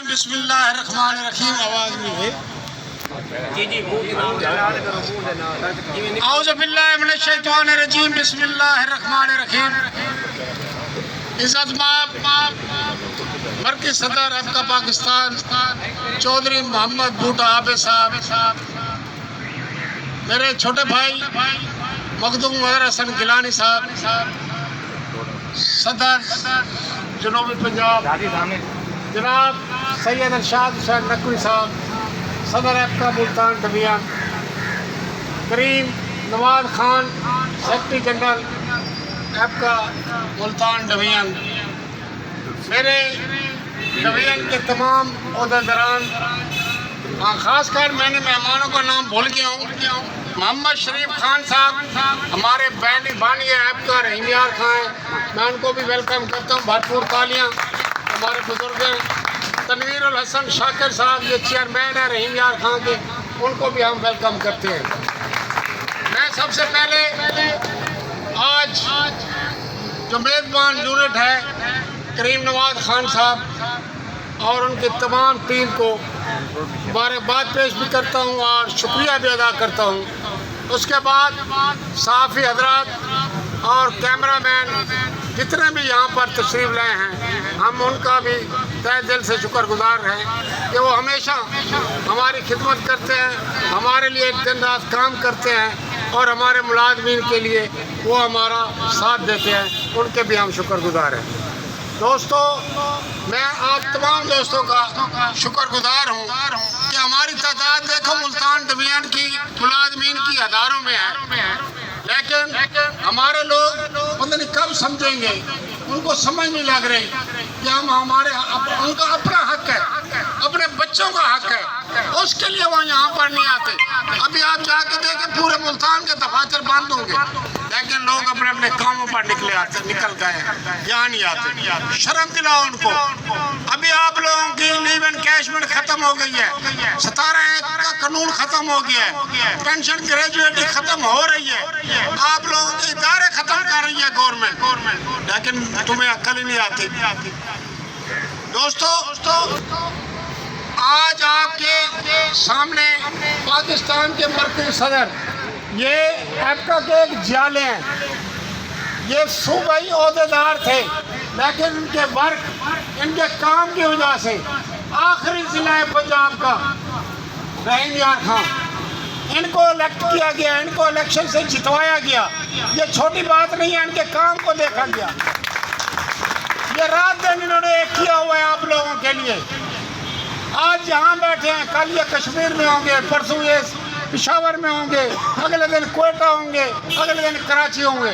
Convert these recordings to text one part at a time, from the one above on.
बिस्मिल्लाहिर्रहमानिर्रहीम। आवाज नहीं है। औज़ु बिल्लाहि मिनश शैतानिर्रजीम। बिस्मिल्लाहिर्रहमानिर्रहीम। इज़्ज़त माब मरकज़ी सदर आपका पाकिस्तान चौधरी मोहम्मद बूटा आबे साहब, मेरे छोटे भाई मखदूम हसन गिलानी साहब, सदर जनूबी पंजाब जनाब सैयद अरशाद हुसैन नकवी साहब, सदर आपका मुल्तान डिवीज़न, करीम नवाज खान सेक्रेटरी जनरल आपका मुल्तान डिवीज़न, मेरे डिवीज़न के तमाम ओहदेदारान, ख़ास कर मैंने मेहमानों का नाम भूल गया हूँ। मोहम्मद शरीफ खान साहब हमारे बैंड बानी है आपका, रहीम यार खां है, मैं उनको भी वेलकम करता हूँ। भरपूर तालियाँ। हमारे बुजुर्ग हैं तनवीर उल हसन शाकिर साहब, ये चेयरमैन है रहीम यार खां के, उनको भी हम वेलकम करते हैं। मैं सबसे पहले आज जो मेज़बान यूनिट है करीम नवाज खान साहब और उनकी तमाम टीम को मुबारकबाद पेश भी करता हूँ और शुक्रिया भी अदा करता हूँ। उसके बाद सहाफ़ी हज़रात और कैमरामैन जितने भी यहाँ पर तशरीफ़ लाए हैं, हम उनका भी तहे दिल से शुक्रगुजार हैं कि वो हमेशा हमारी खिदमत करते हैं, हमारे लिए दिन रात काम करते हैं और हमारे मुलाज़मीन के लिए वो हमारा साथ देते हैं, उनके भी हम शुक्रगुजार हैं। दोस्तों, मैं आप तमाम दोस्तों का शुक्रगुजार हूँ कि हमारी तादाद देखो मुल्तान डिवीज़न की मुलाज़मीन की हज़ारों में है, लेकिन हमारे लोग पता नहीं कब समझेंगे, उनको समझ नहीं लग रही कि हम उनका अपना हक है, अपने बच्चों का हक है, उसके लिए वो यहाँ पर नहीं आते। अभी आप जाके देखें पूरे मुल्तान के दफातर बंद होंगे, लेकिन लोग अपने अपने कामों पर निकल गए, यहाँ नहीं आते। शर्म दिलाओ उनको। अभी आप लोगों की लीव एनकैशमेंट खत्म हो गई है, 17 का कानून खत्म हो गया है, पेंशन ग्रेजुएटी खत्म हो रही है, आप लोगों के इदारे खत्म कर रही है गवर्नमेंट, लेकिन तुम्हें अक्ल ही नहीं आती। दोस्तों, आज आपके सामने पाकिस्तान के मरकज़ी सदर ये आपका के एक जाले हैं, ये सूबाई ओहदेदार थे, लेकिन इनके वर्क, इनके काम की वजह से आखिरी ज़िला है पंजाब का रहीम यार खां, इनको इलेक्ट किया गया, इनको इलेक्शन से जितवाया गया। ये छोटी बात नहीं है, इनके काम को देखा गया। ये रात दिन इन्होंने एक किया हुआ है आप लोगों के लिए। आज यहाँ बैठे हैं, कल ये कश्मीर में होंगे, परसों ये पेशावर में होंगे, अगले दिन कोयटा होंगे, अगले दिन कराची होंगे।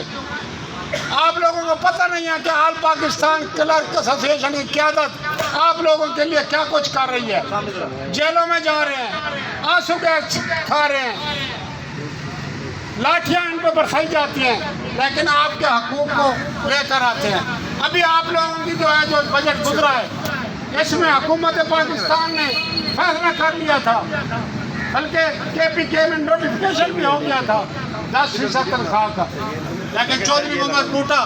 आप लोगों को पता नहीं है कि ऑल पाकिस्तान क्लर्क एसोसिएशन की क़यादत आप लोगों के लिए क्या कुछ कर रही है। जेलों में जा रहे हैं, आंसू गैस खा रहे हैं, लाठियाँ इन पर बरसाई जाती हैं, लेकिन आपके हकूक़ को लेकर आते हैं। अभी आप लोगों की जो है जो बजट गुजरा है, इसमें हुकूमत पाकिस्तान ने फैसला कर लिया था, बल्कि KPK में नोटिफिकेशन भी हो गया था 10% तनख्वाह का, लेकिन चौधरी मोहम्मद बूटा,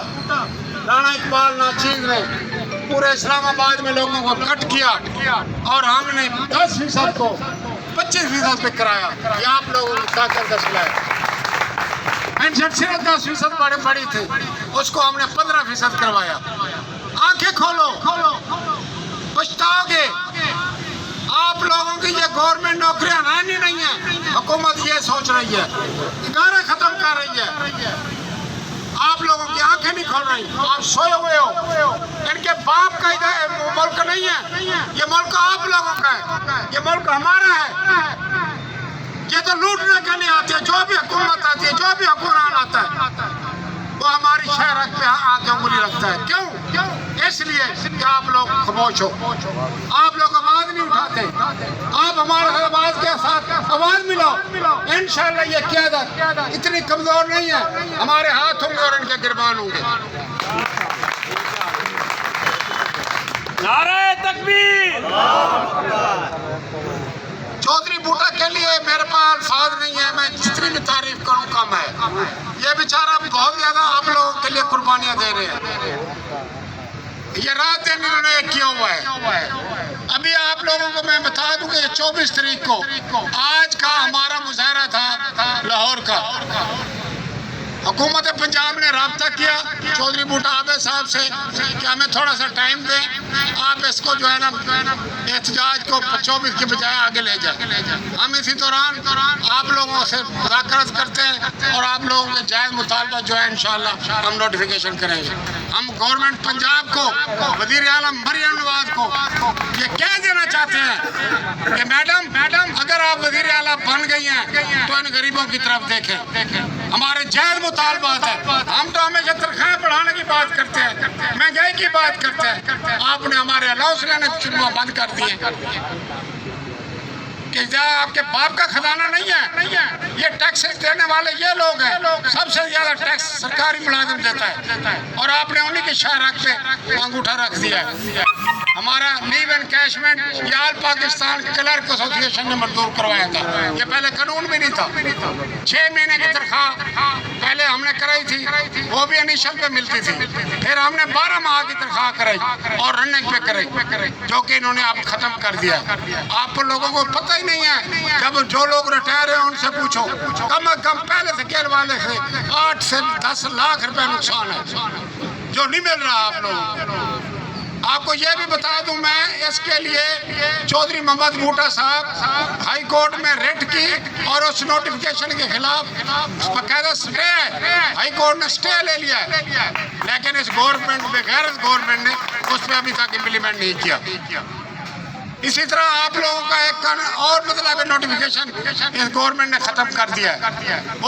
राणा इकबाल नाचीज ने पूरे इस्लामाबाद में लोगों को कट किया और हमने 10% को 25% पे कराया। ये आप लोगों ने क्या कर सिलाया। पेंशन सिर्फ 10% बड़ी थी, उसको हमने 15% करवाया। आंखें खोलो, पछताओगे। आप लोगों की ये गवर्नमेंट नौकरियां रहनी नहीं है, हुकूमत ये सोच रही है, इदारे खत्म कर रही है। आप लोगों की आंखें नहीं खोल रही, आप सोए हुए हो। इनके बाप का मुल्क नहीं है, ये मुल्क आप लोगों का है, ये मुल्क हमारा है। ये तो लूटने के लिए आते हैं, जो भी हुकूमत आती है, जो भी हुक्मरान आता है, वो हमारी शहरत पे आके उंगली रखता है। क्यों? इसलिए कि आप लोग खामोश हो, आप लोग आवाज नहीं उठाते। आप हमारे आवाज के साथ आवाज मिलाओ, इंशाअल्लाह ये क़यादत इतनी कमजोर नहीं है, हमारे हाथ होंगे और इनके गिरबान होंगे। नारे तकबीर। चौधरी बूटा के लिए मेरे पास अल्फाज नहीं है, मैं जितनी भी तारीफ करूं कम है। ये बेचारा बहुत ज्यादा आप लोगों के लिए कुर्बानियां दे रहे हैं। ये रात दिन इन्होंने किया हुआ है। अभी आप لوگوں کو میں بتا دوں کہ 24 تاریخ کو آج کا ہمارا مظاہرہ تھا لاہور کا. حکومت پنجاب نے رابطہ کیا چودھری بھٹو عابد صاحب سے کہ ہمیں تھوڑا سا ٹائم دیں, آپ اس کو جو ہے نا احتجاج کو 24 کے بجائے آگے لے جائیں. ہم اسی دوران آپ لوگوں سے مذاکرات کرتے ہیں اور آپ لوگوں کے جائز مطالبہ جو ہے انشاءاللہ ہم نوٹیفیکیشن کریں گے. ہم گورنمنٹ پنجاب کو, وزیر اعلیٰ مریم نواز کو یہ کہہ دینا چاہتے ہیں کہ میڈم اگر آپ وزیر اعلیٰ بن گئی ہیں تو ان غریبوں کی طرف دیکھیں. ہمارے جائز مطالبات ہیں. ہم تو ہمیشہ تنخواہیں بڑھانے کی بات کرتے ہیں, مہنگائی کی بات کرتے ہیں. آپ نے ہمارے الاؤنس لینے شروع بند کر دیے کہ آپ کے باپ کا خزانہ نہیں ہے. یہ ٹیکس دینے والے یہ لوگ ہیں, سب سے زیادہ ٹیکس سرکاری ملازم دیتا ہے اور آپ نے انہی کی شاہراہ پہ انگوٹھا رکھ دیا ہے. ہمارا لیو انکیشمنٹ یہ آل پاکستان کلرک ایسوسی ایشن نے منظور کروایا تھا. یہ پہلے قانون بھی نہیں تھا. 6 مہینے کی تنخواہ پہلے ہم نے کرائی تھی, وہ بھی انیشل پہ ملتی تھی. پھر ہم نے 12 ماہ کی تنخواہ کرائی اور رننگ پہ کرائی, جو کہ انہوں نے اب ختم کر دیا. آپ لوگوں کو پتہ ہی نہیں ہے. جب جو لوگ ریٹائر ہیں ان سے پوچھو, کم از کم پہلے سے کیل والے سے 8 سے 10 لاکھ روپے نقصان ہے جو نہیں مل رہا آپ لوگوں کو. آپ کو یہ بھی بتا دوں میں, اس کے لیے چودھری محمد بھٹو صاحب ہائی کورٹ میں ریٹ کی اور اس نوٹیفیکیشن کے خلاف باقاعدہ سٹے ہے, ہائی کورٹ نے سٹے لے لیا ہے, لیکن اس گورنمنٹ بغیر گورنمنٹ نے اس پہ ابھی تک امپلیمنٹ نہیں کیا. اسی طرح آپ لوگوں کا ایک اور مطلب نوٹیفیکیشن اس گورنمنٹ نے ختم کر دیا ہے.